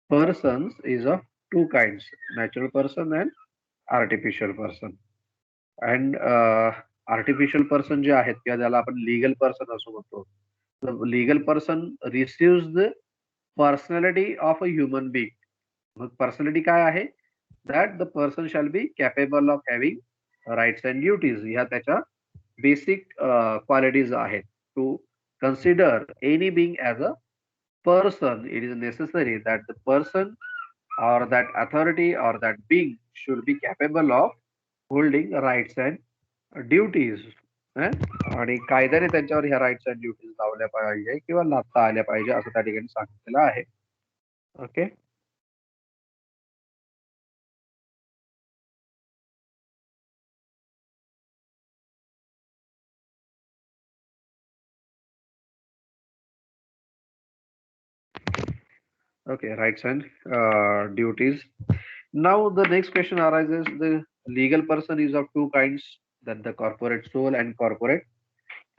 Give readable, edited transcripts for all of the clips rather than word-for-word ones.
persons is of two kinds, natural person and artificial person. And artificial person जे आहेत किंवा ज्याला आपण लीगल पर्सन असं म्हणतो. The legal person receives the personality of a human being. मग personality काय आहे? That the person shall be capable of having rights and duties. ह्या त्याच्या बेसिक क्वालिटीज आहेत. To consider any being as a person, it is necessary that the person or that authority or that being should be capable of holding rights and duties. आणि कायद्याने त्यांच्यावर ह्या rights and duties लावल्या पाहिजे किंवा लादता आल्या पाहिजे असं त्या ठिकाणी सांगितलेलं आहे. Okay. Okay, rights and duties. Now the next question arises: the legal person is of two kinds, that the corporate soul and corporate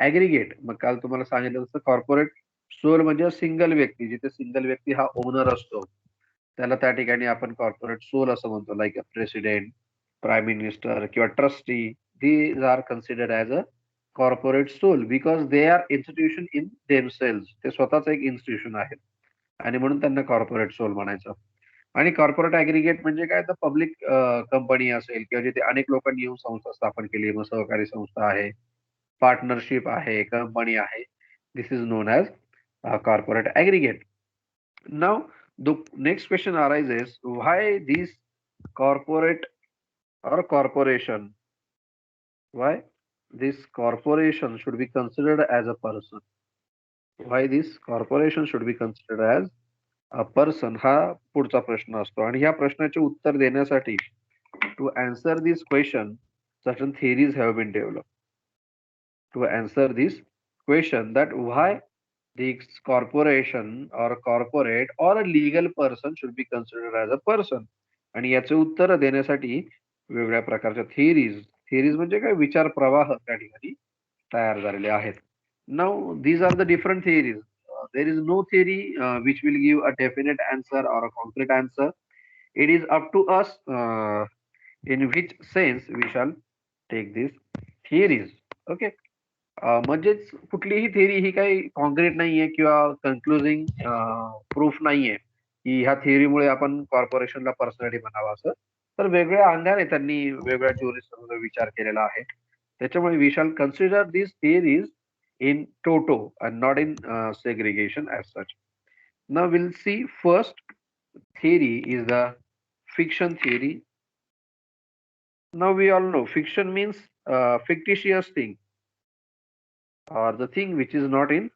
aggregate. मग काल तुम्हाला सांगितलं तसं कॉर्पोरेट सोल म्हणजे सिंगल व्यक्ती, जिथे सिंगल व्यक्ती हा ओनर असतो त्याला त्या ठिकाणी आपण कॉर्पोरेट सोल असं म्हणतो. Like a president, prime minister किंवा trustee. These are considered as a corporate sole because they are institution in themselves. ते स्वतःच एक इन्स्टिट्यूशन आहे आणि म्हणून त्यांना कॉर्पोरेट सोल म्हणायचं. आणि कॉर्पोरेट ॲग्रीगेट म्हणजे काय, तर पब्लिक कंपनी असेल किंवा जिथे अनेक लोकांनी येऊन संस्था स्थापन केली, मग सहकारी संस्था आहे, पार्टनरशिप आहे, कंपनी आहे. This is known as corporate aggregate. Now, the next question arises: why these corporate or corporation? Why this corporation should be considered as a person? Why this corporation should be considered as a person? हा पुढचा प्रश्न असतो आणि ह्या प्रश्नाचे उत्तर देण्यासाठी to answer this question, certain theories have been developed. To answer this question, that why this corporation or corporate or a legal person should be considered as a person, आणि याचे उत्तर देण्यासाठी वेगवेगळ्या प्रकारच्या थिअरीज म्हणजे काय, विचार प्रवाह त्या ठिकाणी तयार झालेले आहेत. Now these are the different theories. There is no theory which will give a definite answer or a concrete answer. It is up to us in which sense we shall take these theories. Okay. म्हणजेच कुठलीही theory ही काही concrete नाहीये किंवा कन्क्लुजिंग proof नाहीये की ह्या थिअरीमुळे आपण कॉर्पोरेशनला personality बनावं असं. तर वेगवेगळ्या अंगाने त्यांनी वेगवेगळ्या ज्युरिस्टचा विचार केलेला आहे. त्याच्यामुळे we shall consider this theories in toto and not in segregation as such. Now we'll see first theory is the fiction theory. Now we all know fiction means fictitious thing or the thing which is not in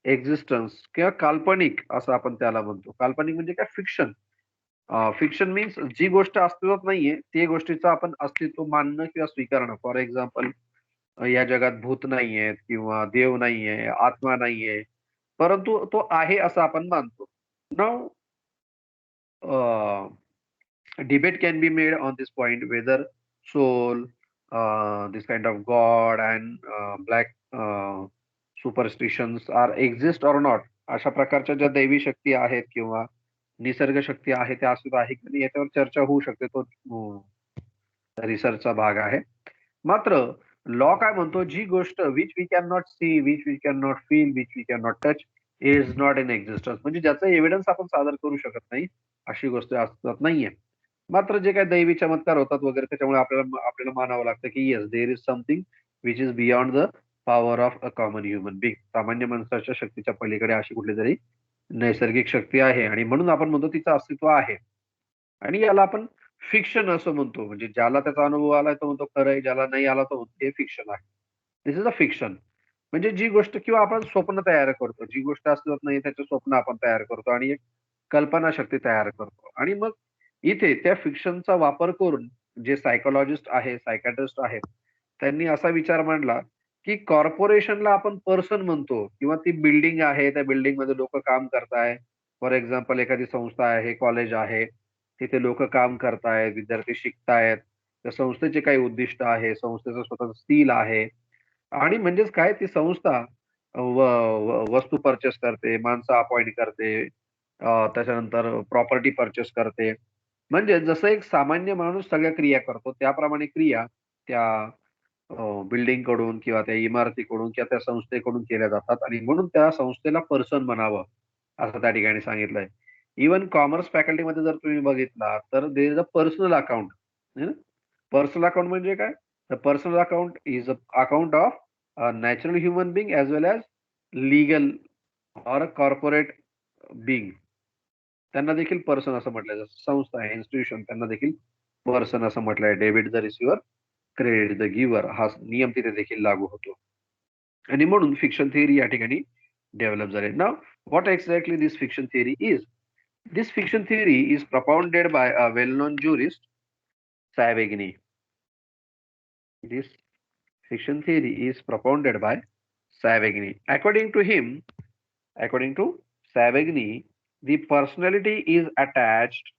existence किंवा काल्पनिक असं आपण त्याला म्हणतो. काल्पनिक म्हणजे काय, fiction. Fiction means जी गोष्ट अस्तित्वात नाहीये ते गोष्टीचं आपण अस्तित्व मानणं किंवा स्वीकारणं. फॉर एक्झाम्पल, या जगात भूत नाहीयेत किंवा देव नाहीये, आत्मा नाहीये, परंतु तो आहे असं आपण मानतो. Now debate can be made on this point whether soul, this kind of god and black superstitions are exist or not. अशा प्रकारच्या ज्या दैवी शक्ती आहेत किंवा निसर्ग शक्ती आहे त्या अस्तित्व आहे की नाही याच्यावर चर्चा होऊ शकते. तो रिसर्चचा भाग आहे. मात्र लॉ काय म्हणतो, जी गोष्ट which we can not see, which we can not feel, which we can not touch is not in existence. म्हणजे ज्याचा एव्हिडन्स आपण सादर करू शकत नाही अशी गोष्ट अस्तित्वात नाहीये. मात्र जे काही दैवी चमत्कार होतात वगैरे त्याच्यामुळे आपल्याला आपल्याला मानावं लागतं की yes there is something which is beyond the power of a common human being. सामान्य माणसाच्या शक्तीच्या पलीकडे अशी कुठली तरी नैसर्गिक शक्ती आहे आणि म्हणून आपण म्हणतो तिचं अस्तित्व आहे. आणि याला आपण फिक्शन असं म्हणतो. म्हणजे ज्याला त्याचा अनुभव आलाय तो म्हणतो खरं आहे, ज्याला नाही आला तो म्हणतो हे फिक्शन आहे. This is a fiction. म्हणजे जी गोष्ट किंवा आपण स्वप्न तयार करतो, जी गोष्ट अस्तित्वात नाही त्याचं स्वप्न आपण तयार करतो आणि एक कल्पनाशक्ती तयार करतो. आणि मग इथे त्या फिक्शनचा वापर करून जे सायकोलॉजिस्ट आहे, सायकॅट्रिस्ट आहेत, त्यांनी असा विचार मांडला की कॉर्पोरेशनला आपण पर्सन म्हणतो किंवा ती बिल्डिंग आहे, त्या बिल्डिंगमध्ये लोकं काम करताय. फॉर एक्झाम्पल, एखादी संस्था आहे, कॉलेज आहे, तिथे लोकं काम करतायत, विद्यार्थी शिकतायत. त्या संस्थेचे काही उद्दिष्ट आहे, संस्थेचं स्वतःचं स्टील आहे आणि म्हणजेच काय ती संस्था वस्तू पर्चेस करते, माणसं अपॉइंट करते, त्याच्यानंतर प्रॉपर्टी परचेस करते. म्हणजे जसं एक सामान्य माणूस सगळ्या क्रिया करतो त्याप्रमाणे क्रिया त्या बिल्डिंग कडून किंवा त्या इमारतीकडून किंवा त्या संस्थेकडून केल्या जातात आणि म्हणून त्या संस्थेला पर्सन बनावं असं त्या ठिकाणी सांगितलंय. इव्हन कॉमर्स फॅकल्टीमध्ये जर तुम्ही बघितला तर there is a personal account. Personal account म्हणजे काय? The personal account is a account of natural human being as well as legal or corporate being. त्यांना देखील पर्सन असं म्हटलंय. जसं संस्था आहे, इन्स्टिट्यूशन, त्यांना देखील पर्सन असं म्हटलंय. Debit the receiver, credit the giver हा नियम तिथे देखील लागू होतो. आणि म्हणून फिक्शन थिअरी या ठिकाणी डेव्हलप झाले. Now what exactly this fiction theory is? This fiction theory is propounded by a well-known jurist, Savigny. This fiction theory is propounded by Savigny. According to Savigny, the personality is attached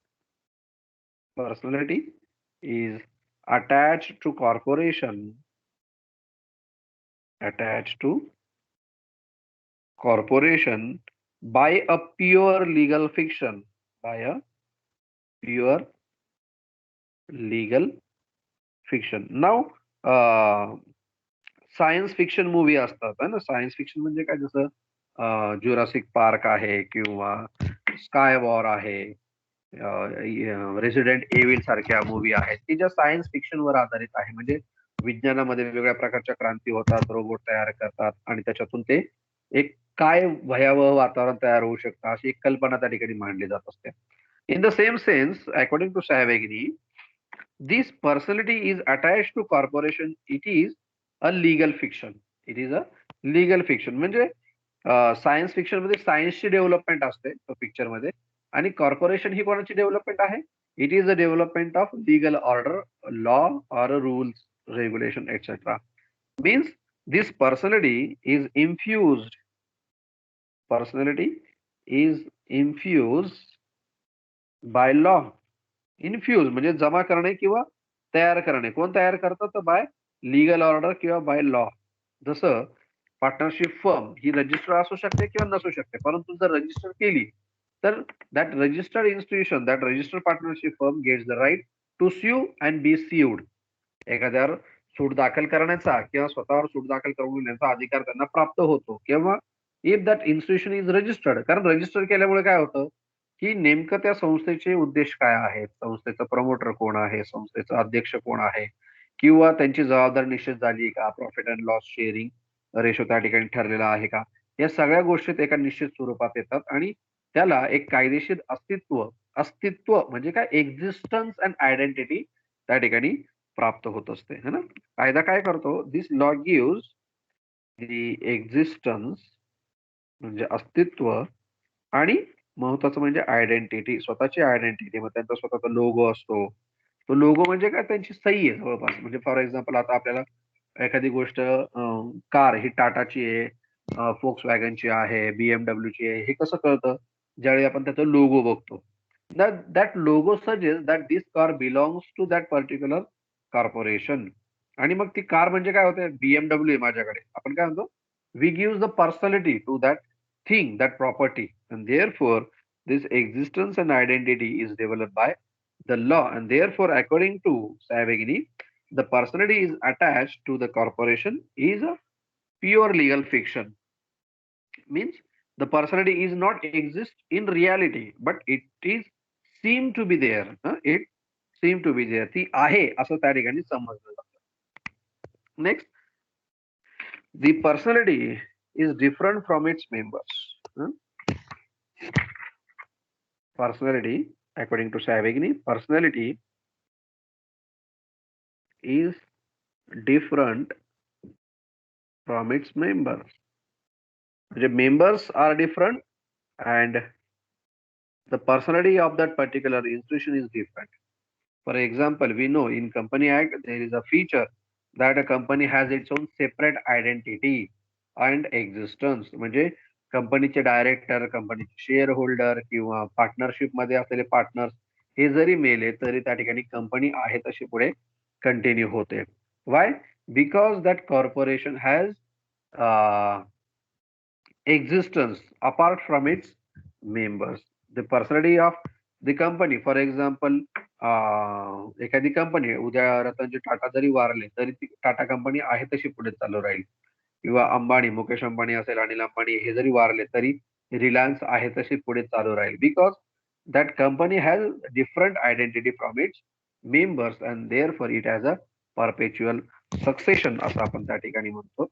to attached to corporation by a pure legal fiction, by a pure legal fiction. Now, science fiction movie असतात है ना. Science fiction म्हणजे काय? जसं Jurassic park आहे किंवा sky war आहे, resident Evil सारख्या मूवी आहेत की ज्या सायन्स फिक्शन वर आधारित आहे. म्हणजे विज्ञानामध्ये वेगवेगळ्या प्रकारच्या क्रांती होतात, रोबोट तयार करतात आणि त्याच्यातून ते एक काय भयावह वातावरण तयार होऊ शकतं अशी एक कल्पना त्या ठिकाणी मांडली जात असते. In the same sense, according to Savigny, this personality is attached to corporation. It is a legal fiction. It is a legal fiction. म्हणजे सायन्स फिक्शन मध्ये सायन्सची डेव्हलपमेंट असते तो पिक्चर मध्ये आणि कॉर्पोरेशन ही कोणाची डेव्हलपमेंट आहे? It is a development of legal order, law or rules, regulation etcetera. Means this personality is infused by law. Infuse म्हणजे जमा करणे किंवा तयार करणे. कोण तयार करतं? तर बाय लीगल ऑर्डर किंवा बाय लॉ. जसं पार्टनरशिप फर्म ही रजिस्टर असू शकते किंवा नसू शकते, परंतु जर रजिस्टर केली तर that registered institution, that registered partnership firm gets the right to sue and be sued. एखाद्यावर सूट दाखल करण्याचा किंवा स्वतःवर सूट दाखल करून घेण्याचा अधिकार त्यांना प्राप्त होतो किंवा if that institution is registered. कारण रजिस्टर केल्यामुळे काय होतं की नेमकं त्या संस्थेचे उद्देश काय आहेत, संस्थेचा प्रमोटर कोण आहे, संस्थेचा अध्यक्ष कोण आहे किंवा त्यांची जबाबदारी निश्चित झाली का, profit and loss sharing ratio त्या ठिकाणी ठरलेला आहे का, या सगळ्या गोष्टी एका निश्चित स्वरूपात येतात आणि त्याला एक कायदेशीर अस्तित्व म्हणजे काय, एक्झिस्टन्स अँड आयडेंटिटी त्या ठिकाणी प्राप्त होत असते है ना. कायदा काय करतो? दिस लॉ गिव्स दी एक्झिस्टन्स म्हणजे अस्तित्व आणि महत्वाचं म्हणजे आयडेंटिटी, स्वतःची आयडेंटिटी. मग त्यांचा स्वतःचा लोगो असतो. तो लोगो म्हणजे काय? त्यांची सही आहे जवळपास. म्हणजे फॉर एक्झाम्पल आता आपल्याला एखादी गोष्ट कार ही टाटाची आहे, फोक्स वॅगनची आहे, बीएमडब्ल्यूची आहे, हे कसं कळतं? ज्यावेळी आपण त्याचा लोगो बघतो. That logo suggest that this car belongs to that particular corporation. आणि मग ती कार म्हणजे काय होते? बीएमडब्ल्यू आहे माझ्याकडे. आपण काय म्हणतो? We give the personality to that thing, that property, and therefore this existence and identity is developed by the law. And therefore, according to Savigny, the personality is attached to the corporation is a pure legal fiction. Means the personality is not exist in reality, but it is seem to be there. It seem to be there. ती आहे असं त्या ठिकाणी समजलं जातं. Next, the personality is different from its members. Personality, according to Savigny, personality is different from its members. The members are different and the personality of that particular institution is different. For example, we know in Company Act there is a feature that a company has its own separate identity and existence. म्हणजे कंपनीचे director, कंपनीचे share holder किंवा partnership मध्ये असलेले partners हे जरी मेले तरी त्या ठिकाणी कंपनी आहे तशी पुढे कंटिन्यू होते. Y? Because that corporation has existence apart from its members. The personality of the company. For example, एखादी कंपनी उद्या रतनजी टाटा जरी वारले तरी ती टाटा कंपनी आहे तशी पुढे चालू राहील. किंवा अंबानी, मुकेश अंबानी असेल, अनिल अंबानी हे जरी वारले तरी रिलायन्स आहे तशी पुढे चालू राहील. Because that company has different identity from its members and therefore it has a परपेच्युअल succession असं आपण त्या ठिकाणी म्हणतो.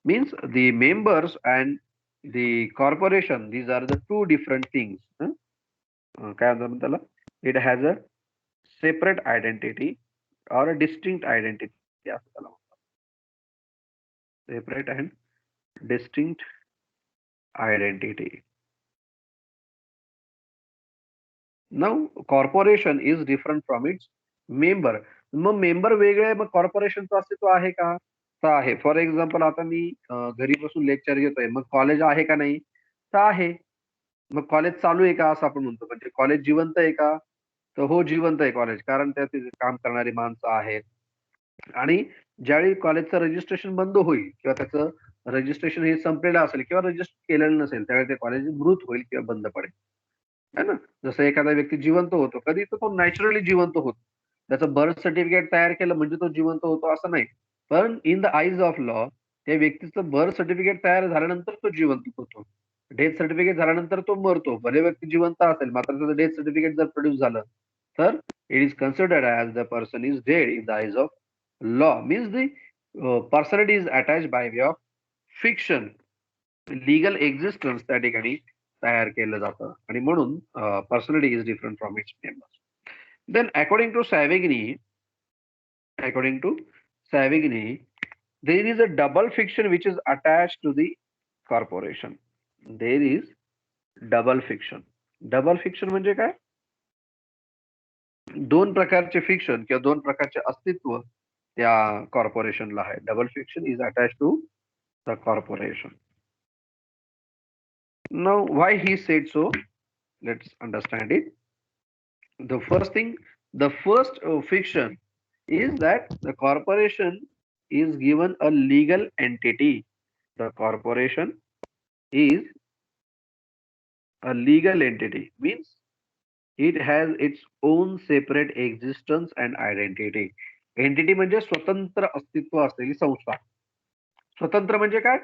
Means the members and the corporation, these are the two different things. काय म्हणतात त्याला? It has a separate identity or a distinct identity असं त्याला म्हणतात. Separate and distinct identity. Now corporation is different from its member. मग member वेगळे, मग कॉर्पोरेशनचं अस्तित्व आहे का? तर आहे. फॉर एक्झाम्पल, आता मी घरी बसून लेक्चर घेतोय, मग कॉलेज आहे का नाही? तर आहे. मग कॉलेज चालू आहे का असं आपण म्हणतो. म्हणजे कॉलेज जिवंत आहे का? तर हो, जिवंत आहे कॉलेज. कारण त्यात तिथे काम करणारी माणसं आहेत. आणि ज्यावेळी कॉलेजचं रजिस्ट्रेशन बंद होईल किंवा त्याचं रजिस्ट्रेशन हे संपलेलं असेल किंवा रजिस्टर केलेलं नसेल, त्यावेळी ते कॉलेज मृत होईल किंवा बंद पडेल. है ना? जसं एखादा व्यक्ती जिवंत होतो, कधी तर तो नॅचरली जिवंत होतो. त्याचं बर्थ सर्टिफिकेट तयार केलं म्हणजे तो जिवंत होतो असं नाही. पण in the eyes of law त्या व्यक्तीचं बर्थ सर्टिफिकेट तयार झाल्यानंतर तो जिवंत होतो. डेथ सर्टिफिकेट झाल्यानंतर तो मरतो. भले व्यक्ती जिवंत असेल, मात्र त्याचं डेथ सर्टिफिकेट जर प्रोड्यूस झालं तर it is considered as the person is dead in the eyes of law. Means the personality is attached by way of fiction. Legal existence त्या ठिकाणी तयार केलं जातं आणि म्हणून personality is different from its members. Then according to Savigny, there is a double fiction which is attached to the corporation. There is double fiction. Double fiction म्हणजे काय? दोन प्रकारचे फिक्शन किंवा दोन प्रकारचे अस्तित्व त्या कॉर्पोरेशनला आहे. Double fiction is attached to the corporation. Now, why he said so? Let's understand it. The first thing, the first fiction is that the corporation is given a legal entity. The corporation is a legal entity, means it has its own separate existence and identity. Entity म्हणजे स्वतंत्र अस्तित्व असलेली संस्था. स्वतंत्र म्हणजे काय?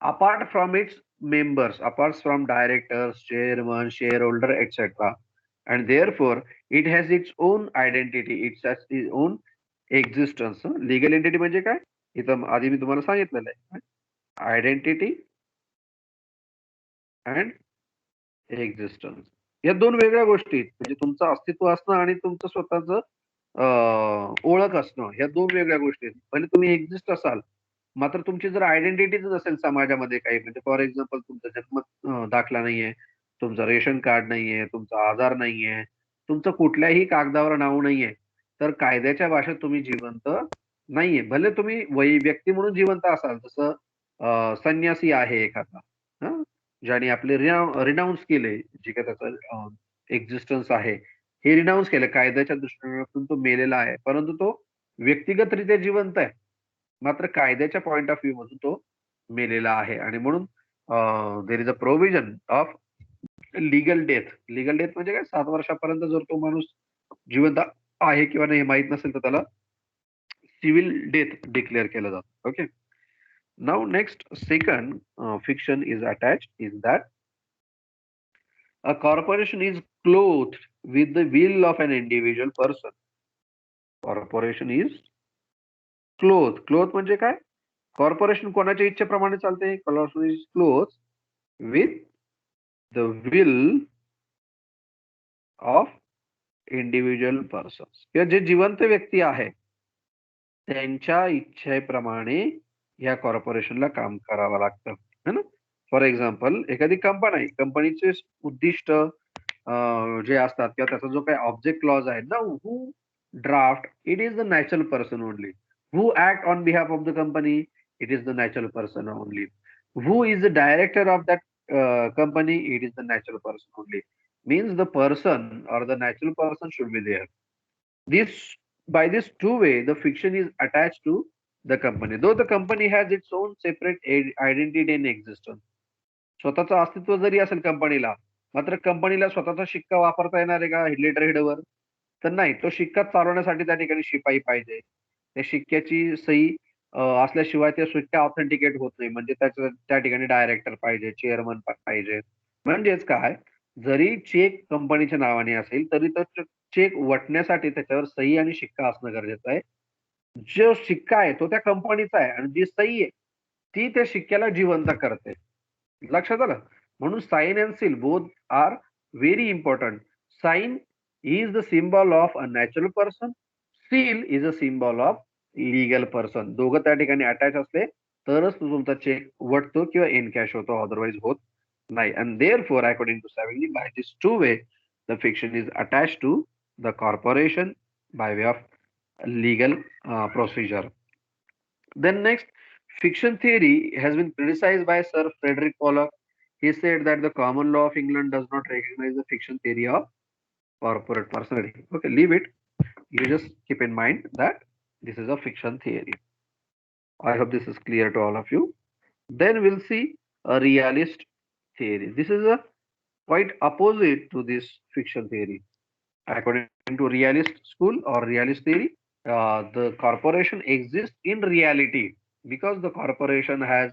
Apart from its members, apart from directors, chairman, shareholder, etc. And therefore, it has its own identity, it has its own existence. Legal entity म्हणजे काय? इथं आधी मी तुम्हाला सांगितलेलं आहे. आयडेंटिटी अँड एक्झिस्टन्स या दोन वेगळ्या गोष्टी आहेत. म्हणजे तुमचं अस्तित्व असणं आणि तुमचं स्वतःचं ओळख असणं, ह्या दोन वेगळ्या गोष्टी आहेत. म्हणजे तुम्ही एक्झिस्ट असाल, मात्र तुमची जर आयडेंटिटीच नसेल समाजामध्ये काही, म्हणजे फॉर एक्झाम्पल तुमचा जन्म दाखला नाहीये, तुमचं रेशन कार्ड नाहीये, तुमचा आधार नाहीये, तुमचं कुठल्याही कागदावर नाव नाहीये, तर कायद्याच्या भाषेत तुम्ही जिवंत नाहीये. भले तुम्ही व्यक्ती म्हणून जिवंत असाल, जसं संन्यासी आहे एखादा, ज्याने आपले रिनाऊन्स केले, जे काय त्याचं एक्झिस्टन्स आहे हे रिनाऊन्स केलं, कायद्याच्या दृष्टिकोनातून तो मेलेला आहे, परंतु तो व्यक्तिगतरित्या जिवंत आहे, मात्र कायद्याच्या पॉइंट ऑफ व्ह्यू मधून तो मेलेला आहे. आणि म्हणून देर is a provision of legal death. Legal death म्हणजे काय? 7 वर्षापर्यंत जर तो माणूस जिवंत आहे किंवा नाही माहित नसेल तर त्याला सिव्हिल डेथ डिक्लेअर केलं जातं. Okay. Now next second fiction is attached is that a corporation is clothed with the will of an individual person. Corporation is clothed. Clothed म्हणजे काय? कॉर्पोरेशन कोणाच्या इच्छेप्रमाणे चालते? Corporation is clothed with the will of individual persons. किंवा जे जिवंत व्यक्ती आहे त्यांच्या इच्छेप्रमाणे या कॉर्पोरेशनला काम करावं लागतं, है ना? फॉर एक्झाम्पल, एखादी कंपनी आहे, कंपनीचे उद्दिष्ट जे असतात किंवा त्याचा जो काही ऑब्जेक्ट क्लॉज आहे ना, who draft, it is the natural person only. Who act on behalf of the company, it is the natural person only. Who is the director of that company, it is the natural person only. Means the person or the natural person should be there. This by this two way the fiction is attached to the company, though the company has its own separate identity and existence. स्वतःचं अस्तित्व जरी असेल कंपनीला, मात्र कंपनीला स्वतःचा शिक्का वापरता येणार आहे का लेटर हेडवर? तर नाही. तो शिक्का चालवण्यासाठी त्या ठिकाणी शिपाई पाहिजे. त्या शिक्क्याची सही असल्याशिवाय ते शिक्का ऑथेंटिकेट होत नाही. म्हणजे त्याचं त्या ठिकाणी डायरेक्टर पाहिजे, चेअरमन पाहिजे. म्हणजेच काय, जरी चेक कंपनीच्या नावाने असेल, तरी तो चेक वटण्यासाठी त्याच्यावर सही आणि शिक्का असणं गरजेचं आहे. जो शिक्का आहे तो त्या कंपनीचा आहे आणि जी सही आहे, ती त्या शिक्क्याला जिवंत करते. लक्षात आलं? म्हणून sign and seal both are very important. Sign is the symbol of a natural person. Seal is a symbol of legal person. दोघं त्या ठिकाणी अटॅच असले तरच तो तुमचा चेक वटतो किंवा एनकॅश होतो, अदरवाईज होत नाही. And therefore according to Savigny, by this two way the fiction is attached to the corporation by way of legal procedure. Then next, fiction theory has been criticized by Sir Frederick Pollock. He said that the common law of England does not recognize the fiction theory of corporate personality. Okay, leave it. You just keep in mind that this is a fiction theory. I hope this is clear to all of you. Then we'll see a realist theory. This is a quite opposite to this fiction theory. According to realist school or realist theory, the corporation exists in reality because the corporation has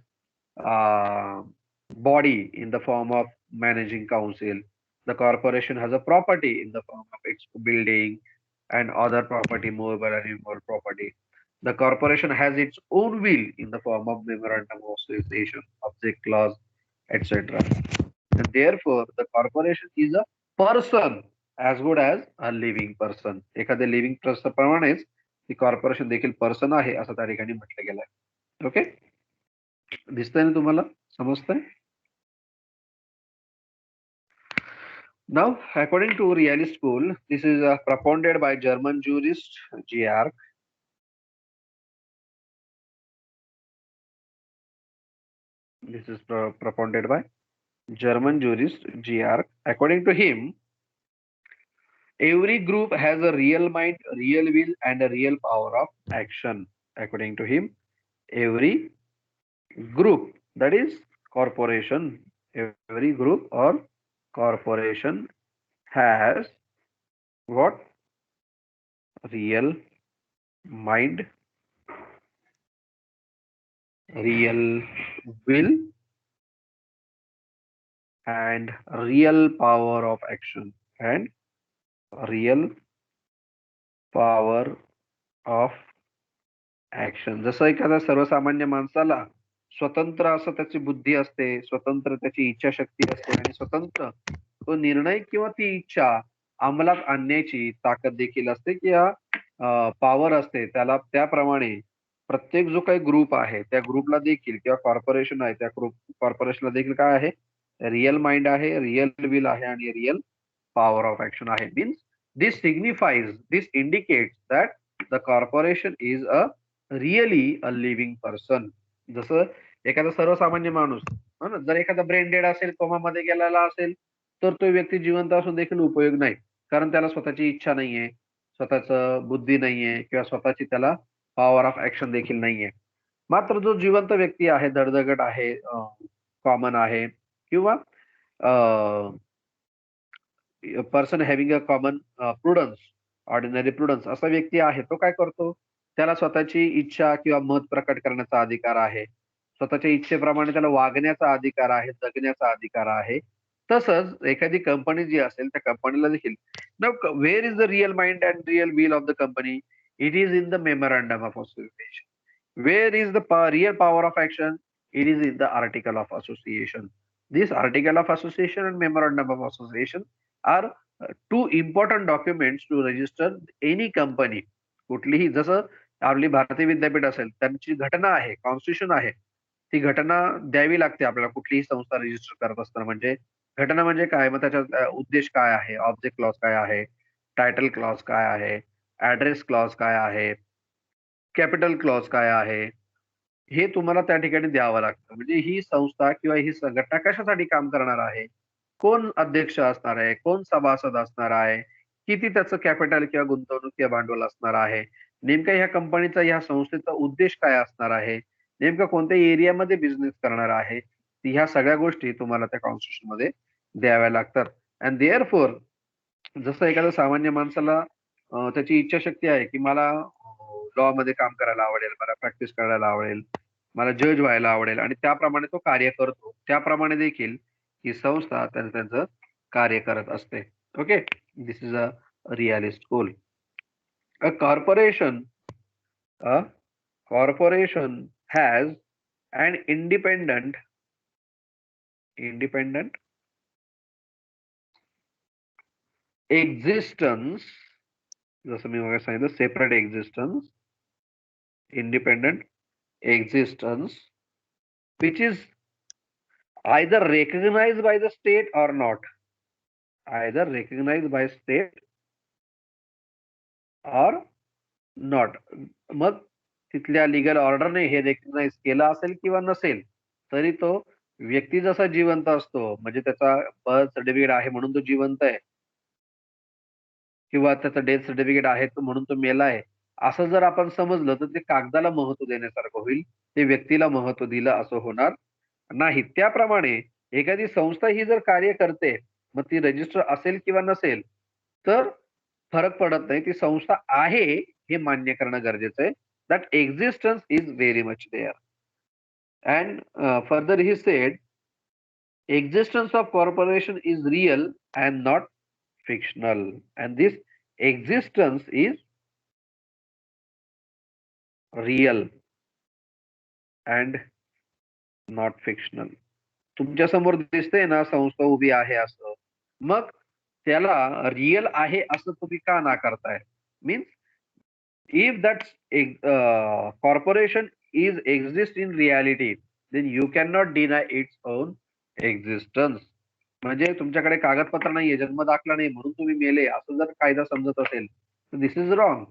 body in the form of managing council. The corporation has a property in the form of its building and other property, movable and immovable property. The corporation has its own will in the form of memorandum of association, object clause, etc. And therefore, the corporation is a person as good as a living person. एखाद्या living person प्रमाणेच ती corporation देखील person आहे असं त्या ठिकाणी म्हटलं गेलं आहे. ओके, दिसतंय ना तुम्हाला? समजतंय? Now, according to realist school, this is propounded by German jurist G.R. This is propounded by German jurist G.R. According to him, every group has a real mind, real will, and a real power of action. According to him, every group, that is corporation, every group or corporation has what? Real mind, real will, and real power of action. And real power of action. जसं एखाद्या सर्वसामान्य माणसाला स्वतंत्र असं त्याची बुद्धी असते, स्वतंत्र त्याची इच्छाशक्ती असते आणि स्वतंत्र तो निर्णय किंवा ती इच्छा अंमलात आणण्याची ताकद देखील असते किंवा पॉवर असते त्याला. त्याप्रमाणे प्रत्येक जो काही ग्रुप आहे त्या ग्रुपला देखील किंवा कॉर्पोरेशन आहे त्या कॉर्पोरेशनला देखील काय आहे? रिअल माइंड आहे, रिअल विल आहे आणि रिअल पॉवर ऑफ ऍक्शन आहे. Means this indicates that the corporation is a really a living person. जसं एखादा सर्वसामान्य माणूस हो ना, जर एखादा ब्रेन डेड असेल, कोमामध्ये गेलेला असेल, तर तो व्यक्ती जिवंत असून देखील उपयोग नाही. कारण त्याला स्वतःची इच्छा नाहीये, स्वतःच बुद्धी नाहीये किंवा स्वतःची त्याला पॉवर ऑफ ऍक्शन देखील नाहीये. मात्र जो जिवंत व्यक्ती आहे, धडधगट आहे, कॉमन आहे किंवा person having a common prudence, ordinary prudence असा व्यक्ती आहे, तो काय करतो? त्याला स्वतःची इच्छा किंवा मत प्रकट करण्याचा अधिकार आहे. स्वतःच्या इच्छेप्रमाणे त्याला वागण्याचा अधिकार आहे, जगण्याचा अधिकार आहे. तसंच एखादी कंपनी जी असेल त्या कंपनीला देखील. Now where is the real mind and real will of the company? It is in the memorandum of association. Where is the real power of action? It is in the article of association. This article of association and memorandum of association are two important documents to register any company. कुठलीही, जसं आपली भारतीय विद्यापीठ असेल त्यांची घटना आहे, constitution आहे, ती घटना द्यावी लागते आपल्याला कुठलीही संस्था रजिस्टर करत असताना. म्हणजे घटना म्हणजे काय, मग त्याचा उद्देश काय आहे, ऑब्जेक्ट क्लॉज काय आहे, टायटल क्लॉज काय आहे, ऍड्रेस क्लॉज काय आहे, कॅपिटल क्लॉज काय आहे, हे तुम्हाला त्या ठिकाणी द्यावं लागतं. म्हणजे ही संस्था किंवा ही संघटना कशासाठी काम करणार आहे, कोण अध्यक्ष असणार आहे, कोण सभासद असणार आहे, किती त्याचं कॅपिटल किंवा गुंतवणूक किंवा भांडवल असणार आहे, नेमका ह्या कंपनीचा ह्या संस्थेचा उद्देश काय असणार आहे, नेमका कोणत्या एरियामध्ये बिझनेस करणार आहे, ह्या सगळ्या गोष्टी तुम्हाला त्या कॉन्स्टिट्यूशन मध्ये द्याव्या लागतात. अँड देअरफॉर जसं एखाद्या सामान्य माणसाला त्याची इच्छाशक्ती आहे की मला लॉ मध्ये काम करायला आवडेल, मला प्रॅक्टिस करायला आवडेल, मला जज व्हायला आवडेल आणि त्याप्रमाणे तो कार्य करतो. त्याप्रमाणे देखील ही संस्था त्यांचं कार्य करत असते. Okay, this is a realist goal. A corporation a corporation has an independent existence, जसं मी मगाशी सांगितलं separate existence, independent existence, which is either recognized by the state or not, either recognized by state or not. मग तिथल्या legal ऑर्डरने हे recognise केलं असेल किंवा नसेल, तरी तो व्यक्ती जसा जिवंत असतो, म्हणजे त्याचा बर्थ सर्टिफिकेट आहे म्हणून तो जिवंत आहे, किंवा त्याचं डेथ सर्टिफिकेट आहे तो म्हणून तो मेला आहे, असं जर आपण समजलं तर ते कागदाला महत्व देण्यासारखं होईल. ते व्यक्तीला महत्व दिलं असं होणार नाही. त्याप्रमाणे एखादी संस्था ही जर कार्य करते, मग ती रजिस्टर असेल किंवा नसेल, तर फरक पडत नाही. ती संस्था आहे हे मान्य करणं गरजेचं आहे. That existence is very much there. And further he said, existence of corporation is real and not fictional, and this existence is real and not fictional. तुमच्या समोर दिसतंय ना संस्था उभी आहे असं, मग त्याला रिअल आहे असं तुम्ही का नाकारताय? Means if that corporation is exist in reality, then you cannot deny its own existence. म्हणजे तुमच्याकडे कागदपत्र नाहीये, जन्मदाखला नाही म्हणून तुम्ही मेले असं जर कायदा समजत असेल तर दिस इज रॉंग.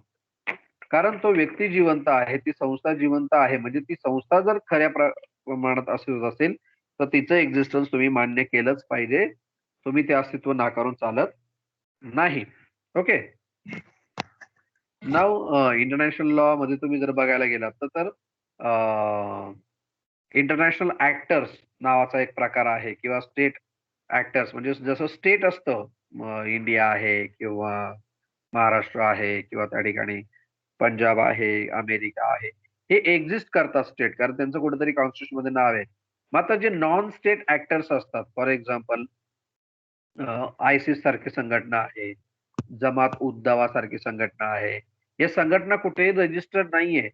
कारण तो व्यक्ती जिवंत आहे, ती संस्था जिवंत आहे, म्हणजे ती संस्था जर खऱ्या प्रमाणात असेल तर तिचं एक्झिस्टन्स तुम्ही मान्य केलंच पाहिजे. तुम्ही ते अस्तित्व नाकारून चालत नाही. ओके. नाव इंटरनॅशनल लॉ मध्ये तुम्ही जर बघायला गेलात तर इंटरनॅशनल ऍक्टर्स नावाचा एक प्रकार आहे, किंवा स्टेट ऍक्टर्स, म्हणजे जसं स्टेट असतं, इंडिया आहे किंवा महाराष्ट्र आहे किंवा त्या ठिकाणी पंजाब आहे, अमेरिका आहे, हे एक्झिस्ट करतात स्टेट, कारण त्यांचं कुठेतरी कॉन्स्टिट्यूशन मध्ये नाव आहे. मात्र जे नॉन स्टेट ऍक्टर्स असतात, फॉर एक्झाम्पल आयसिस सारखी संघटना आहे, जमात उद दावा सारखी संघटना आहे, या संघटना कुठेही रजिस्टर्ड नाहीये.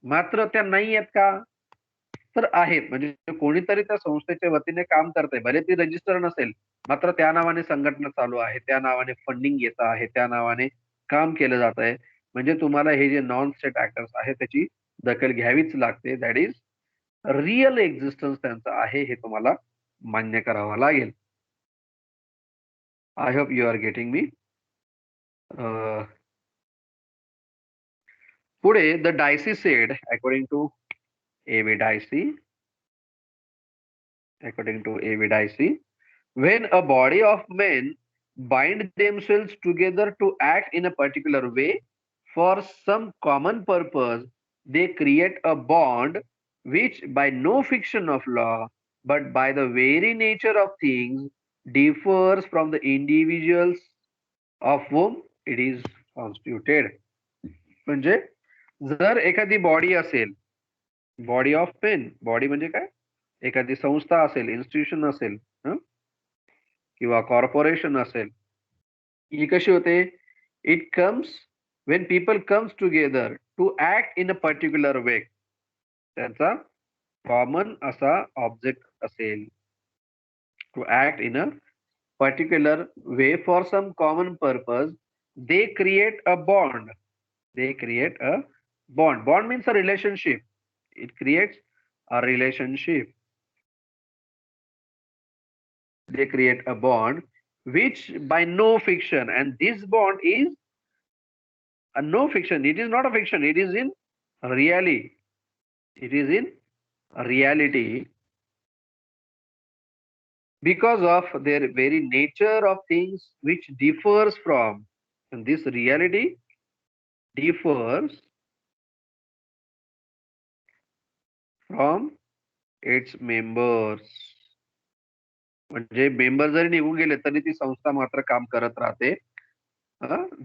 मात्र त्या नाही आहेत का? तर आहेत. म्हणजे कोणीतरी त्या संस्थेच्या वतीने काम करतंय, भले ती रजिस्टर नसेल, मात्र त्या नावाने संघटना चालू आहे, त्या नावाने फंडिंग येत आहे, त्या नावाने काम केलं जात आहे. म्हणजे तुम्हाला हे जे नॉन स्टेट ऍक्टर्स आहे त्याची दखल घ्यावीच लागते. दॅट इज रिअल एक्झिस्टन्स त्यांचं आहे हे तुम्हाला मान्य करावं लागेल. I hope you are getting me. पुढे the Dicey said, according to A.V. Dicey, when a body of men bind themselves together to act in a particular way for some common purpose, they create a bond which, by no fiction of law, but by the very nature of things, differs from the individuals of whom it is constituted. म्हणजे जर एखादी body असेल, body of pen, body म्हणजे काय, एखादी संस्था असेल, institution असेल, किंवा कॉर्पोरेशन असेल, ही कशी होते? It comes when people comes together to act in a particular way. त्यांचा कॉमन असा ऑब्जेक्ट असेल, to act in a particular way for some common purpose, they create a bond. They create a bond. Bond means a relationship. It creates a relationship. They create a bond which by no fiction, and this bond is a no fiction. It is not a fiction. It is in reality. It is in reality, because of their very nature of things which differs from, and this reality differs from its members. म्हणजे member जरी निघून गेले तरी ती संस्था मात्र काम करत राहते.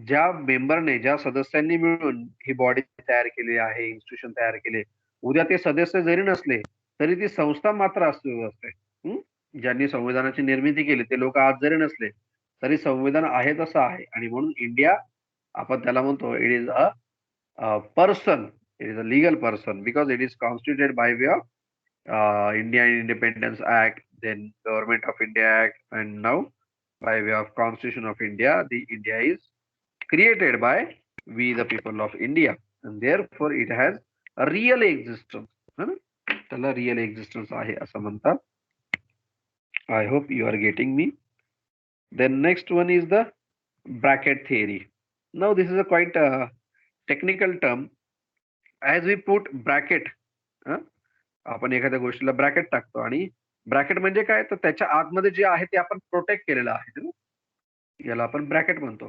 ज्या मेंबरने, ज्या सदस्यांनी मिळून ही बॉडी तयार केली आहे, इन्स्टिट्यूशन तयार केले, उद्या ते सदस्य जरी नसले तरी ती संस्था मात्र अस्तित्वात असते. हं? ज्यांनी संविधानाची निर्मिती केली ते लोक आज जरी नसले तरी संविधान आहे तसं आहे. आणि म्हणून इंडिया, आपण त्याला म्हणतो, it is a person, it is a legal person because it is constituted by way of Indian Independence Act, then Government of India Act, and now by way of Constitution of India, the India is created by we the people of India, and therefore it has a real existence. है ना? त्याला real existence आहे असं म्हणतात. I hope you are getting me. Then next one is the bracket theory. Now this is a quite technical term. As we put bracket, आपण एखाद्या गोष्टीला bracket टाकतो आणि ब्रॅकेट म्हणजे काय, तर त्याच्या आतमध्ये जे आहे ते आपण प्रोटेक्ट केलेलं आहे ना? याला आपण ब्रॅकेट म्हणतो,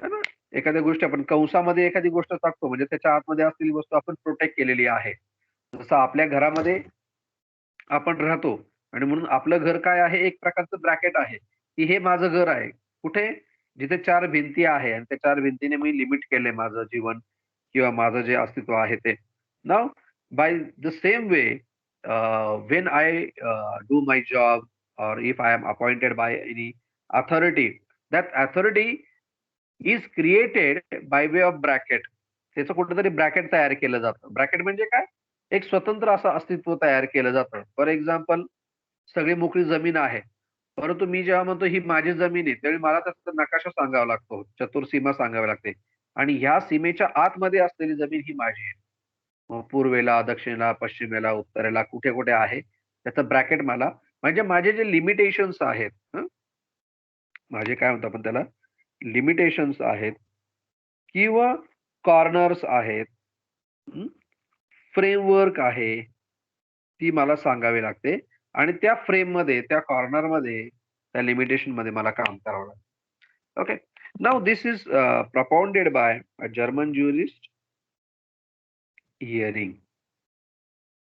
है ना? एखाद्या गोष्टी आपण कंसामध्ये एखादी गोष्ट टाकतो म्हणजे त्याच्या आतमध्ये असलेली वस्तू आपण प्रोटेक्ट केलेली आहे. जसं आपल्या घरामध्ये आपण राहतो आणि म्हणून आपलं घर काय आहे, एक प्रकारचं ब्रॅकेट आहे, की हे माझं घर आहे. कुठे? जिथे चार भिंती आहे आणि त्या चार भिंतीने मी लिमिट केलंय माझं जीवन किंवा माझं जे अस्तित्व आहे ते. Now by the same way, when I do my job, or if I am appointed by any authority, that authority is created by way of bracket. त्याचं कुठेतरी ब्रॅकेट तयार केलं जातं. ब्रॅकेट म्हणजे काय? एक स्वतंत्र असं अस्तित्व तयार केलं जातं. फॉर एक्झाम्पल, सगळी मोकळी जमीन आहे. परंतु मी जेव्हा म्हणतो ही माझी जमीन आहे, त्यावेळी मला त्याचा नकाशा सांगावा लागतो, चतुर्सीमा सांगावी लागते आणि ह्या सीमेच्या आतमध्ये असलेली जमीन ही माझी आहे. मग पूर्वेला, दक्षिणेला, पश्चिमेला, उत्तरेला कुठे-कुठे आहे, त्याचं ब्रॅकेट मला, म्हणजे माझे जे लिमिटेशन्स आहेत, माझे काय म्हणतो आपण त्याला, लिमिटेशन्स आहेत किंवा कॉर्नर्स आहेत, फ्रेमवर्क आहे, ती मला सांगावी लागते आणि त्या फ्रेममध्ये, त्या कॉर्नरमध्ये, त्या लिमिटेशनमध्ये मला काम करावं लागतं. Okay. Now this is propounded by a German jurist, Hering.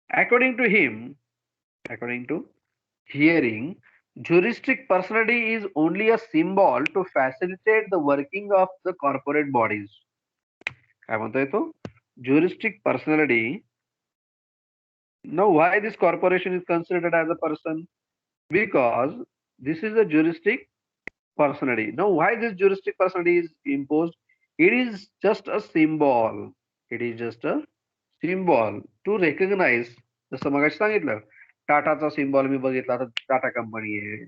According to him, according to Hering, juristic personality is only a symbol to facilitate the working of the corporate bodies. काय म्हणतोय तो? Juristic personality. Now, why this corporation is considered as a person? Because this is a juristic personality. Now, why this juristic personality is imposed? It is just a symbol. It is just a symbol to recognize. जसं मगाशी सांगितलं, टाटाचा symbol मी बघितला तर Tata company आहे.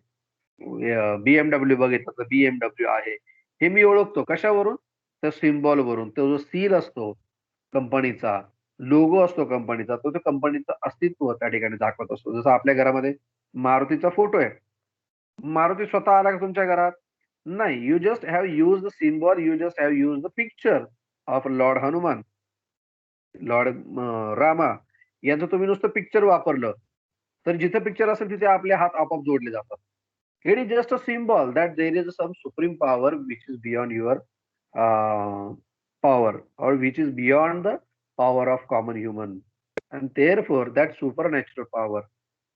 BMW बघितलं तर BMW आहे. हे मी ओळखतो कशावरून? त्या सिम्बॉल वरून. तो जो सील असतो कंपनीचा, लोगो असतो कंपनीचा, तो कंपनीचं अस्तित्व त्या ठिकाणी दाखवत असतो. जसं आपल्या घरामध्ये मारुतीचा फोटो आहे. मारुती स्वतः आला का तुमच्या घरात? नाही. You just have used the symbol, you just have used the picture of Lord Hanuman, Lord Rama यांचं तुम्ही नुसतं पिक्चर वापरलं, तर जिथे पिक्चर असेल तिथे आपले हात आपोआप जोडले जातात. It is just a symbol that there is some supreme power which is beyond your power, or which is beyond the power of common human. And therefore, that supernatural power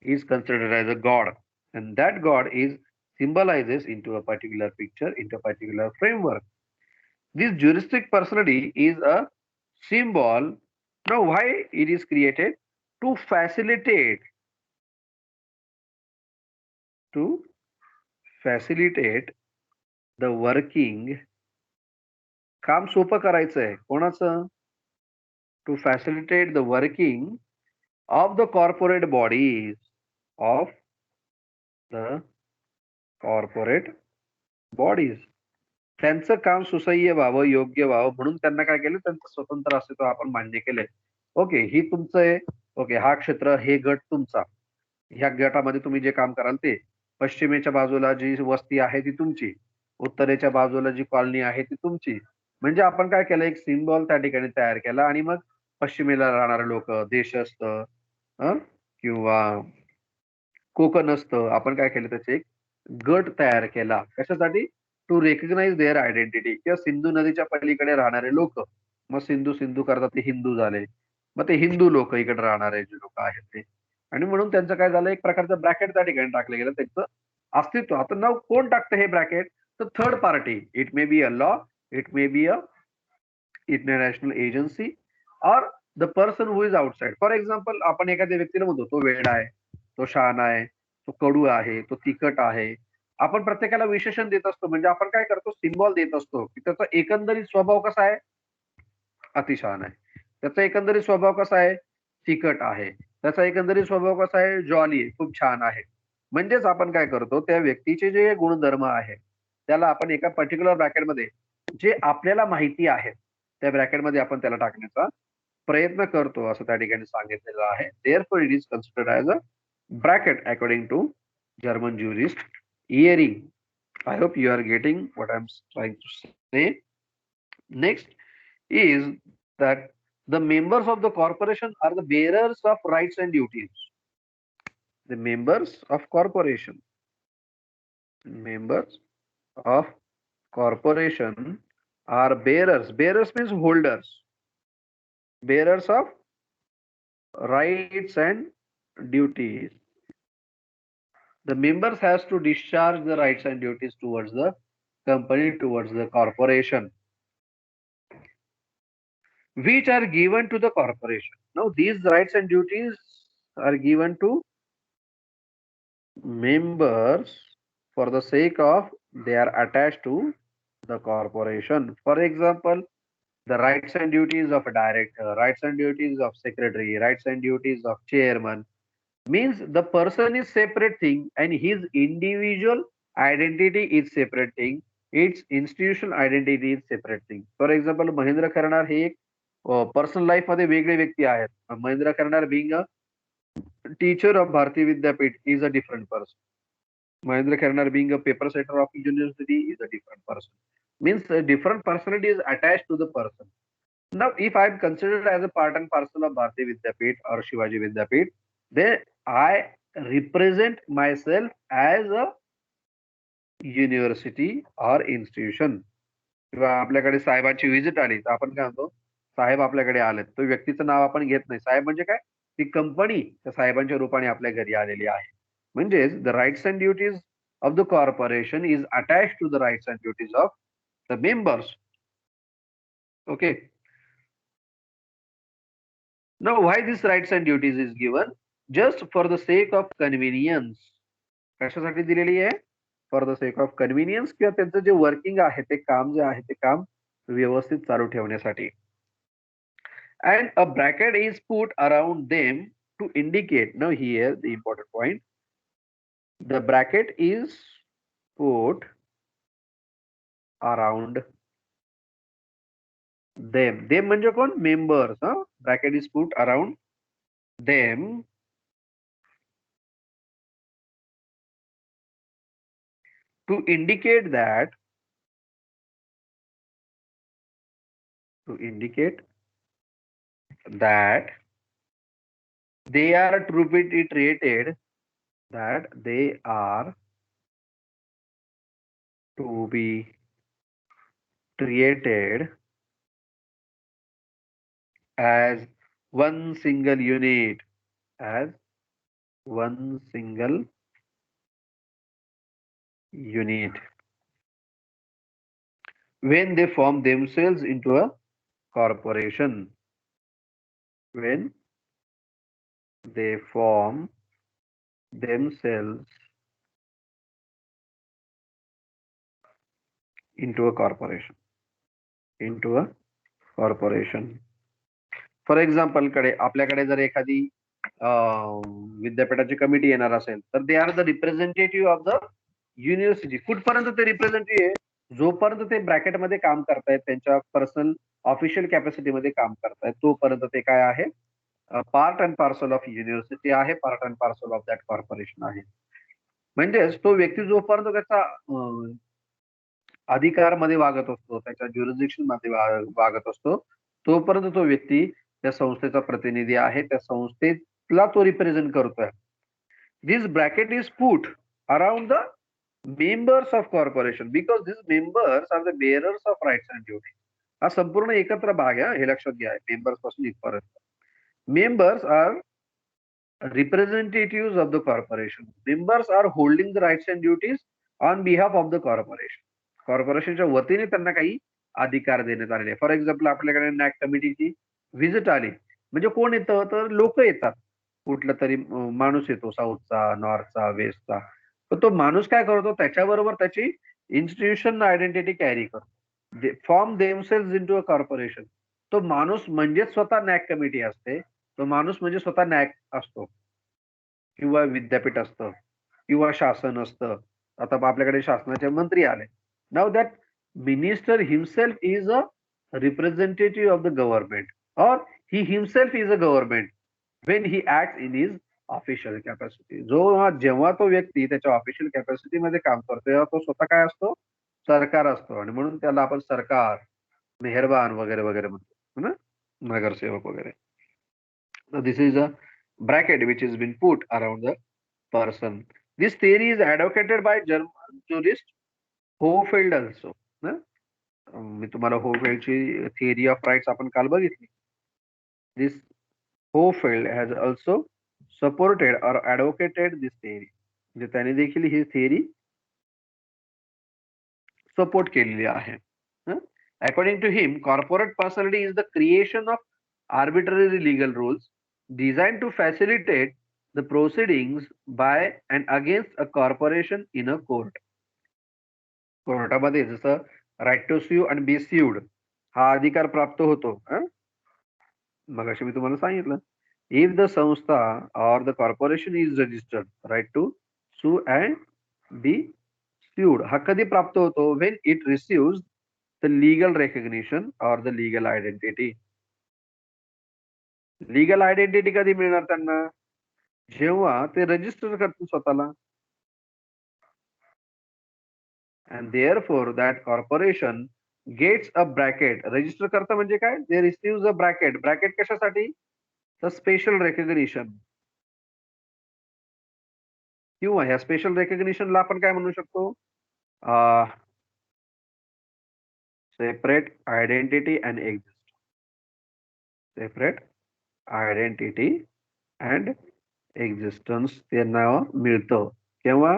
is considered as a god. And that god is symbolizes into a particular picture, into a particular framework. This juristic personality is a symbol. Now, why it is created? To facilitate, to facilitate the working. काम सोपं करायचंय कोणाचं? To facilitate the working of the corporate bodies, of the corporate bodies. त्यांचं काम सुसह्य व्हावं, योग्य व्हावं म्हणून त्यांना काय केलं, त्यांचं स्वतंत्र अस्तित्व आपण मान्य केलंय. ओके, ही तुमचं आहे. ओके, हा क्षेत्र, हे गट तुमचा. ह्या गटामध्ये तुम्ही जे काम कराल ते. पश्चिमेच्या बाजूला जी वस्ती आहे ती तुमची, उत्तरेच्या बाजूला जी कॉलनी आहे ती तुमची. म्हणजे आपण काय केलं, एक सिम्बॉल त्या ठिकाणी तयार केला आणि मग पश्चिमेला राहणारे लोक, देशस्थ किंवा कोकणस्थ, आपण काय केलं, त्याचे एक गट तयार केला. कशासाठी? To recognize their identity. किंवा सिंधू नदीच्या पलीकडे राहणारे लोक, मग सिंधू सिंधू करतात ते हिंदू झाले, मग ते हिंदू लोक इकडे राहणारे जे लोक आहेत ते. आणि म्हणून त्यांचं काय झालं, एक प्रकारचं ब्रॅकेट त्या ठिकाणी टाकलं गेलं त्यांचं अस्तित्व. आता नाव कोण टाकतं हे ब्रॅकेट? तर third party. It may be a law, it may be a international agency और the person who is outside. For example, आपण एखाद्या व्यक्तीला म्हणतो तो वेडा आहे, तो शहाणा आहे, तो कडू आहे, तो तिखट आहे. आपण प्रत्येकाला विशेषण देत असतो. म्हणजे आपण काय करतो, सिम्बॉल देत असतो की त्याचा एकंदरीत स्वभाव कसा आहे, अतिशहाणा आहे. त्याचा एकंदरीत स्वभाव कसा आहे, तिखट आहे. त्याचा एकंदरीत स्वभाव कसा आहे, जॉली आहे, खूप छान आहे. म्हणजेच आपण काय करतो, त्या व्यक्तीचे जे गुणधर्म आहे त्याला आपण एका पर्टिक्युलर ब्रॅकेटमध्ये जे आपल्याला माहिती आहे त्या ब्रॅकेटमध्ये आपण त्याला टाकण्याचा प्रयत्न करतो, असं त्या ठिकाणी सांगितलेलं आहे. Therefore it is considered as a bracket according to German jurist Ihering. I hope you are getting what I'm trying to say. Next is that the members of the corporation are the bearers of rights and duties. The members of corporation, members of corporation are bearers. Bearers means holders. Bearers of rights and duties. The members has to discharge the rights and duties towards the company, towards the corporation, which are given to the corporation. Now, these rights and duties are given to members for the sake of they are attached to the corporation. For example, the rights and duties of a director, rights and duties of secretary, rights and duties of chairman, means the person is separate thing and his individual identity is separate thing. Its institutional identity is separate thing. For example, Mahendra करणार हे एक personal life मध्ये वेगळे व्यक्ती आहेत. महेंद्र करणार being a teacher of Bharati Vidyapeeth is a different person. Mahendra Karnar being a paper setter of university is a different person. Means a different personality is attached to the person. Now, if I am considered as a part and parcel of Bharati Vidyapeeth or Shivaji Vidyapeeth, then I represent myself as a university or institution. किंवा आपल्याकडे साहेबांची visit आली तर आपण काय म्हणतो, साहेब आपल्याकडे आलेत. तो व्यक्तीचं नाव आपण घेत नाही. साहेब म्हणजे काय, ती कंपनी त्या साहेबांच्या रूपाने आपल्या घरी आलेली आहे. म्हणजेच the rights and duties of the corporation is attach to the rights and duties of the members. Okay. Now why this rights and duties is given? Just for the sake of convenience. कशासाठी दिलेली आहे? For the sake of convenience, किंवा त्यांचं जे working आहे ते काम जे आहे ते काम व्यवस्थित चालू ठेवण्यासाठी. And a bracket is put around them to indicate. Now here the important point, the bracket is put around them. Them म्हणजे कोण? Members. Bracket is put around them to indicate that they are to be treated, that they are to be treated as one single unit, as one single unit, when they form themselves into a corporation. When they form themselves into a corporation. For example, आपल्याकडे जर एखादी विद्यापीठाची committee येणार असेल तर they are the representative of the university. कुठपर्यंत ते representative आहे? जोपर्यंत ते ब्रॅकेटमध्ये काम करतायत, त्यांच्या पर्सनल ऑफिशियल कॅपॅसिटीमध्ये काम करतायत, तोपर्यंत ते काय आहे? Part and parcel of university आहे, part and parcel of that corporation आहे. म्हणजेच तो व्यक्ती जोपर्यंत त्याचा अधिकारमध्ये वागत असतो, त्याच्या ज्युरिस्डिक्शन मध्ये वागत असतो, तोपर्यंत तो व्यक्ती त्या संस्थेचा प्रतिनिधी आहे, त्या संस्थेला तो रिप्रेझेंट करतोय. This bracket is put around the members of corporation because this members are the bearers of rights and duties. हा संपूर्ण एकत्र भाग आहे, हे लक्षात घ्या. मेंबर्स पासून इथपर्यंत members are representatives of the corporation. Members are holding the rights and duties on behalf of the corporation. कॉर्पोरेशनच्या वतीने त्यांना काही अधिकार देण्यात आलेले. फॉर एक्झाम्पल आपल्याकडे नॅक कमिटीची व्हिजिट आली म्हणजे कोण येतं तर लोक येतात. कुठला तरी माणूस येतो साऊथचा, नॉर्थचा, वेस्टचा. तर तो माणूस काय करतो त्याच्याबरोबर त्याची इन्स्टिट्यूशन आयडेंटिटी कॅरी करतो. Form themselves into a corporation. तो माणूस म्हणजे स्वतः नॅक कमिटी असते. तो माणूस म्हणजे स्वतः नॅक असतो किंवा विद्यापीठ असतं किंवा शासन असतं. आता आपल्याकडे शासनाचे मंत्री आले. नाव that minister himself is a representative of the government और he himself is a government when he act in his official capacity. जेव्हा तो व्यक्ती त्याच्या ऑफिशियल कॅपॅसिटी मध्ये काम करतो तेव्हा तो स्वतः काय असतो सरकार असतो आणि म्हणून त्याला आपण सरकार मेहरबान वगैरे वगैरे म्हणतो ना नगरसेवक वगैरे. So this is a bracket which has been put around the person. This theory is advocated by German jurist Hofeld also. ना? मी तुम्हाला होफेल्डची थिअरी ऑफ राईट्स आपण काल बघितली. This Hofeld has also supported or advocated this theory. म्हणजे त्याने देखील ही theory support केलेली आहे. According to him, corporate personality is the creation of arbitrary legal rules designed to facilitate the proceedings by and against a corporation in a court. कोर्टामध्ये जसं right to Suu आणि बी sued हा अधिकार प्राप्त होतो. मगाशी मी तुम्हाला सांगितलं इफ द संस्था और the corporation is registered right to sue and be sued हा कधी प्राप्त होतो when it receives the legal recognition और the legal identity. Legal identity कधी मिळणार त्यांना जेव्हा ते रजिस्टर करतील स्वतःला. and therefore that corporation gets a bracket. Register करता म्हणजे काय they receives a bracket. Bracket कशासाठी तर स्पेशल रेकग्निशन किंवा ह्या स्पेशल रेकग्निशनला आपण काय म्हणू शकतो separate identity and exist. Separate identity and existence त्यांना मिळतं केव्हा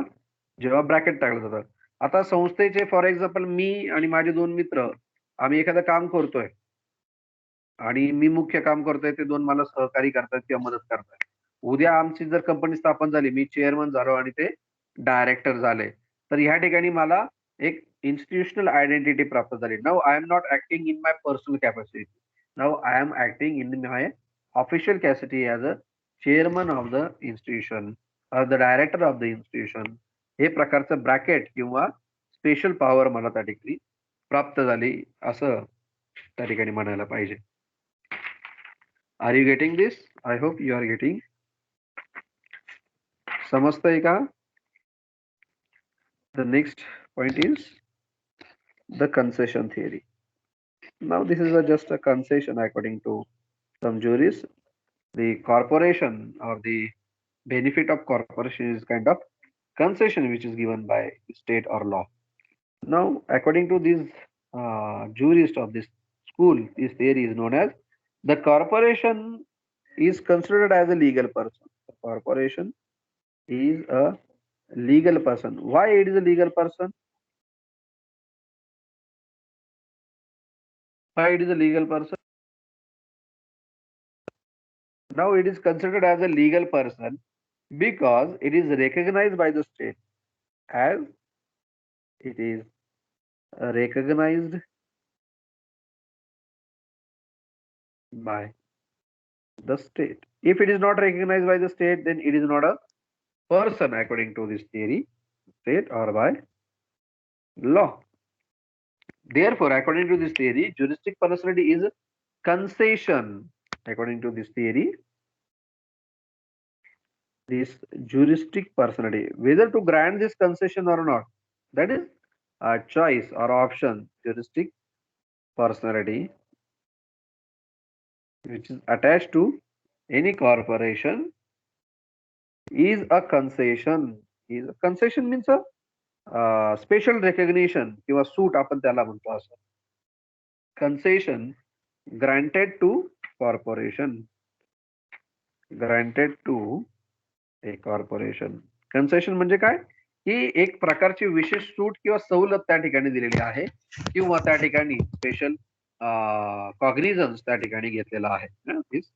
जेव्हा ब्रॅकेट टाकलं जातं. आता संस्थेचे फॉर एक्झाम्पल मी आणि माझे दोन मित्र आम्ही एखादं काम करतोय आणि मी मुख्य काम करतोय ते दोन मला सहकारी करतात किंवा मदत करतात. उद्या आमची जर कंपनी स्थापन झाली मी चेअरमन झालो आणि ते डायरेक्टर झाले तर ह्या ठिकाणी मला एक इन्स्टिट्यूशनल आयडेंटिटी प्राप्त झाली. Now I'm not acting in my personal capacity. Now I'm acting in my official capacity as a chairman of the institution or the director of the institution. हे प्रकारचं bracket किंवा special power मला त्या ठिकाणी प्राप्त झाली असं त्या ठिकाणी म्हणायला पाहिजे. Are you getting this? I hope you are getting. समजतंय का? The next point is the concession theory. Now this is just a concession according to some jurists. The corporation or the benefit of corporation is kind of concession which is given by state or law. Now according to these jurists of this school, this theory is known as the corporation is considered as a legal person. The corporation is a legal person. Why it is a legal person? Why it is a legal person? Now it is considered as a legal person because it is recognized by the state as it is recognized by the state. If it is not recognized by the state, then it is not a person according to this theory, state or by law. Therefore, according to this theory, juristic personality is concession. According to this theory, this juristic personality, whether to grant this concession or not, that is a choice or option. Juristic personality which is attached to any corporation is a concession. Is a concession means a special recognition किंवा सूट आपण त्याला म्हणतो असं. Concession granted to corporation. granted to a corporation. Concession म्हणजे काय, की एक प्रकारची विशेष सूट किंवा सवलत त्या ठिकाणी दिलेली आहे किंवा त्या ठिकाणी स्पेशल कॉग्निझन्स त्या ठिकाणी घेतलेला आहे. दिस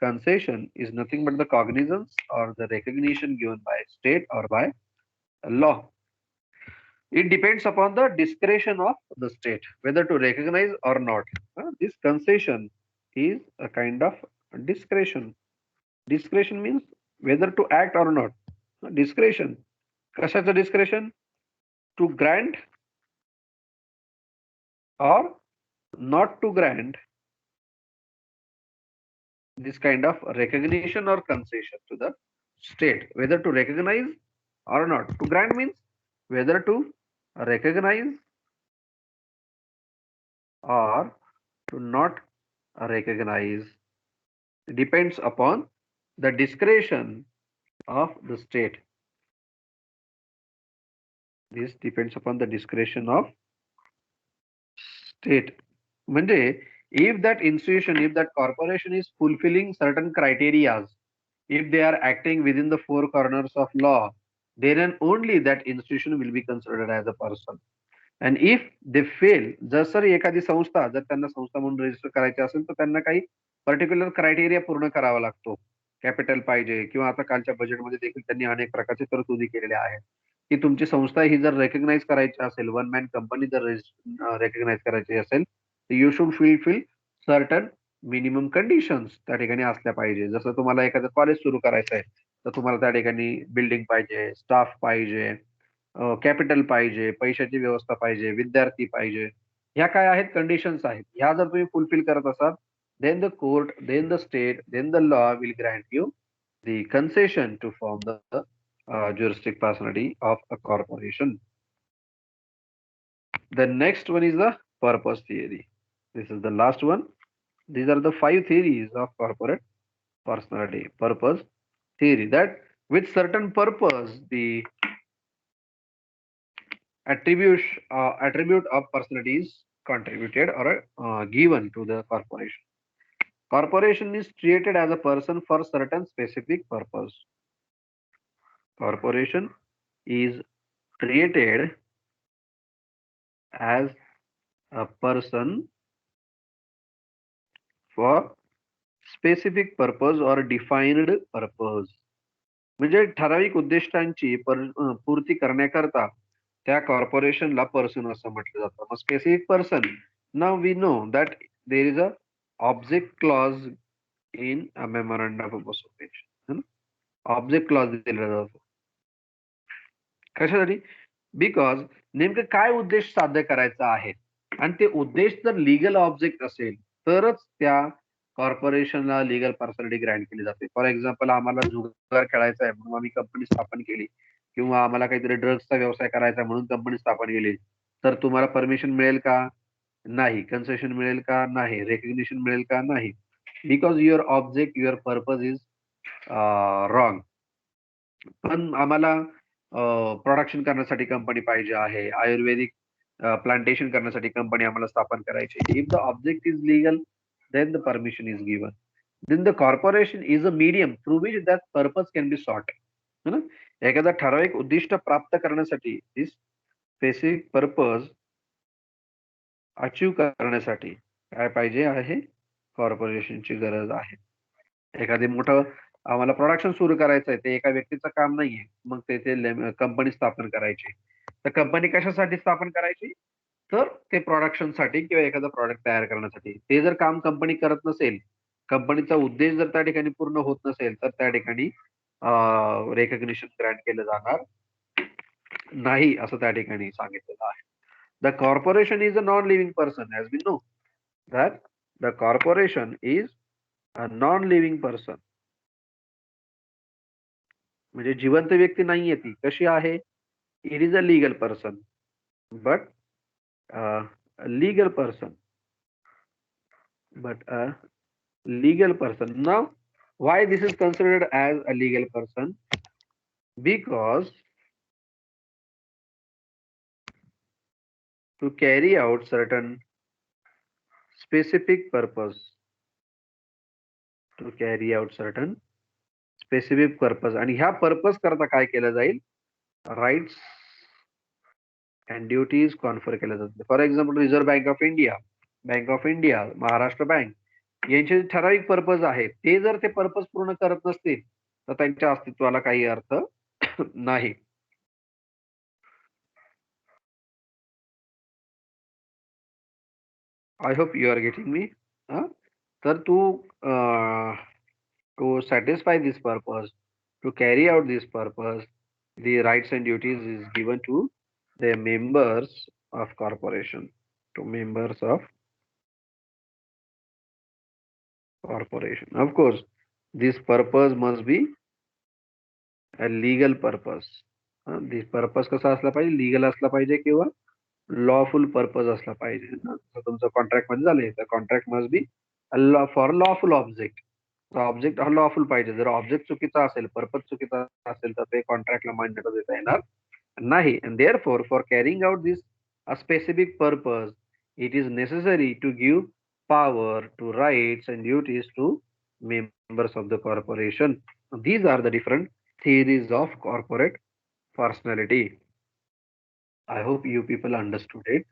concession is nothing but the cognizance or the recognition given by state or by law. It depends upon the discretion of the state whether to recognize or not. This concession is a kind of discretion. Discretion means whether to act or not. Discretion. कशाचं discretion? To grant or not to grant this kind of recognition or concession to the state, whether to recognize or not. To grant means whether to recognize or to not recognize, depends upon the discretion of the state. This depends upon the discretion of state. म्हणजे if that institution, if that corporation is fulfilling certain criteria, if they are acting within the four corners of law, then and only that institution will be considered as a person. And if they fail, जर sir एखादी संस्था, जर त्यांना संस्था म्हणून register करायची असेल तर त्यांना काही पर्टिक्युलर क्रायटेरिया पूर्ण करावा लागतो. कॅपिटल पाहिजे किंवा आता कालच्या बजेटमध्ये देखील त्यांनी अनेक प्रकारचे तरतुदी केलेल्या आहेत, की तुमची संस्था ही जर रेकग्नाइज करायची असेल, वन मॅन कंपनी जर रेकग्नाइज करायची असेल, तर you should fulfil certain minimum conditions त्या ठिकाणी असल्या पाहिजे. जसं तुम्हाला एखादं कॉलेज सुरू करायचं आहे तर तुम्हाला त्या ठिकाणी बिल्डिंग पाहिजे, स्टाफ पाहिजे, कॅपिटल पाहिजे, पैशाची व्यवस्था पाहिजे, विद्यार्थी पाहिजे. ह्या काय आहेत, कंडिशन्स आहेत. ह्या जर तुम्ही फुलफिल करत असाल, then the court, then the state, then the law will grant you the concession to form the juristic personality of a corporation. The next one is the purpose theory. This is the last one. These are the 5 theories of corporate personality. Purpose theory, that with certain purpose the attribute of personality is contributed or given to the corporation. Corporation is created as a person for certain specific purpose. Corporation is created as a person for specific purpose or defined purpose. म्हणजे ठराविक उद्दिष्टांची पूर्ती करण्याकरता त्या कॉर्पोरेशनला person असं म्हटलं जातं. मग specific person, now we know that there is a object clause in a memorandum of association. Object clause दिला जातो कशासाठी? बिकॉज नेमकं काय उद्देश साध्य करायचा आहे आणि ते उद्देश जर लिगल ऑब्जेक्ट असेल तरच त्या कॉर्पोरेशनला लिगल पर्सनॅलिटी ग्रँट केली जाते. फॉर एक्झाम्पल, आम्हाला जुगार खेळायचा आहे म्हणून आम्ही कंपनी स्थापन केली, किंवा आम्हाला काहीतरी ड्रग्सचा व्यवसाय करायचा म्हणून कंपनी स्थापन केली, तर तुम्हाला परमिशन मिळेल का? नाही. कन्सेशन मिळेल का? नाही. रेकग्निशन मिळेल का? नाही. Because your object, your purpose is wrong. पण आम्हाला प्रोडक्शन करण्यासाठी कंपनी पाहिजे आहे, आयुर्वेदिक प्लांटेशन करण्यासाठी कंपनी आम्हाला स्थापन करायची. If the object is legal, then the permission is given. Then the corporation is a medium through which that purpose can be sought. है ना? एखादा ठराविक उद्दिष्ट प्राप्त करण्यासाठी, this specific purpose अचीव करण्यासाठी काय पाहिजे आहे? कॉर्पोरेशनची गरज आहे. एखादी मोठं आम्हाला प्रोडक्शन सुरू करायचं आहे, ते एका व्यक्तीचं काम नाहीये. मग ते कंपनी स्थापन करायची. तर कंपनी कशासाठी स्थापन करायची? तर ते प्रोडक्शनसाठी किंवा एखादा प्रॉडक्ट तयार करण्यासाठी. ते जर काम कंपनी करत नसेल, कंपनीचा उद्देश जर त्या ठिकाणी पूर्ण होत नसेल, तर त्या ठिकाणी रेकग्निशन ग्रँट केलं जाणार नाही, असं त्या ठिकाणी सांगितलेलं आहे. The corporation is a non living person, as we know that the corporation is a non living person. म्हणजे जिवंत व्यक्ती नाहीये ती. कशी आहे? It is a legal person, but legal person, but a legal person. Now, why this is considered as a legal person? Because to carry out certain specific purpose, to carry out certain specific purpose, आणि ह्या purpose करता काय केलं जाईल, rights and duties confer केल्या जातात. For example reserve bank of India, bank of India, Maharashtra bank यांचे ठराविक पर्पज आहेत, ते जर ते पर्पज पूर्ण करत नसतील तर त्यांच्या अस्तित्वाला काही अर्थ नाही. I hope you are getting me. तर तू to satisfy this purpose, to carry out this purpose, the rights and duties is given to the members of corporation, to members of corporation. Of course, this purpose must be a legal purpose. This purpose कसा असला पाहिजे, legal असला पाहिजे किंवा lawful purpose असला पाहिजे ना. जर तुमचं कॉन्ट्रॅक्ट मध्ये झाले तर contract must be for lawful object. Object हा लॉफुल पाहिजे. जर ऑब्जेक्ट चुकीचा असेल, पर्पज चुकीचा असेल तर ते कॉन्ट्रॅक्टला मान्यता देता येणार नाही. And therefore, for carrying out this a specific purpose, it is necessary to give power to rights and duties to members of the corporation. These are the different theories of corporate personality. I hope you people understood it.